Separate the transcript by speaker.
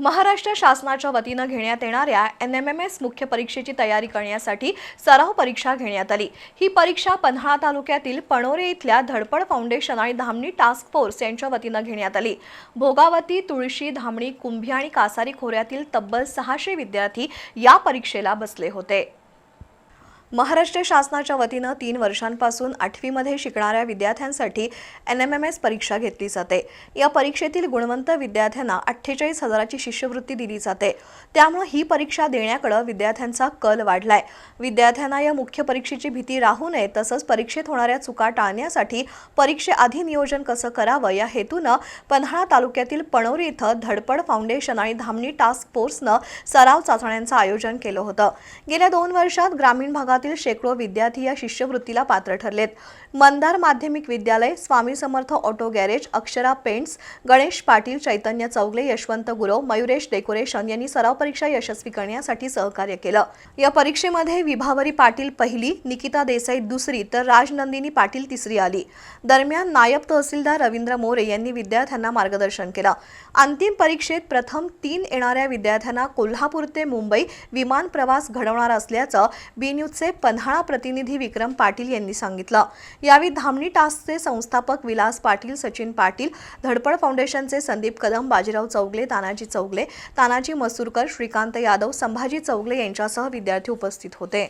Speaker 1: महाराष्ट्र शासनाच्या वतीनं घेण्यात येणाऱ्या NMMS मुख्य परीक्षेची तयारी करण्यासाठी सराव परीक्षा घेण्यात आली। ही परीक्षा पन्हाळा तालुक्यातील पणोरे इथल्या धडपड फाउंडेशन आणि धामणी टास्क फोर्स यांच्या वतीनं घेण्यात आली। भोगावती, तुळशी, धामणी, कुंभी आणि कासारी खोऱ्यातील तब्बल 600 विद्यार्थी या परीक्षेला बसले होते। महाराष्ट्र शासनाच्या वतीनं 3 वर्षांपासून 8वी मध्ये शिकणाऱ्या विद्यार्थ्यांसाठी NMMS परीक्षा घेतली जाते। या परीक्षेतील गुणवंत विद्यार्थ्यांना 48,000ची शिष्यवृत्ती दिली जाते। त्यामुळे ही परीक्षा देण्याकडे विद्यार्थ्यांचा कल वाढलाय। विद्यार्थ्यांना या मुख्य परीक्षेची भीती राहू नये, तसंच परीक्षेत होणाऱ्या चुका टाळण्यासाठी परीक्षेआधी नियोजन कसं करावं या हेतूनं पन्हाळा तालुक्यातील पणोरी इथं धडपड फाउंडेशन आणि धामणी टास्क फोर्सनं सराव चाचण्यांचं आयोजन केलं होतं। गेल्या 2 वर्षात ग्रामीण भागात शेकडो विद्यार्थी या शिष्यवृत्तीला पात्र ठरलेत। मंदार माध्यमिक विद्यालय, Swami Samarth auto garage, Akshara paints, Ganesh Patil, Chaitanya Chougale, Yashwant Gurav, Mayuresh decoration यांनी सराव परीक्षा यशस्वी करण्यासाठी सहकार्य केलं। या परीक्षेमध्ये विभावरी पाटील पहिली, निकिता देसाई दुसरी तर राजनंदिनी पाटील तिसरी आली। दरम्यान नायब तहसीलदार रवींद्र मोरे यांनी विद्यार्थ्यांना मार्गदर्शन केलं। अंतिम परीक्षेत प्रथम 3 येणाऱ्या विद्यार्थ्यांना कोल्हापूर ते मुंबई विमान प्रवास घडवणार असल्याचं बी न्यूजचे पन्हाळा प्रतिनिधी विक्रम पाटील यांनी सांगितलं। यावेळी धामणी टास्कचे संस्थापक विलास पाटील, सचिन पाटील, धडपड फाउंडेशनचे संदीप कदम, बाजीराव चौगले, तानाजी मसूरकर, श्रीकांत यादव, संभाजी चौगले यांच्यासह विद्यार्थी उपस्थित होते।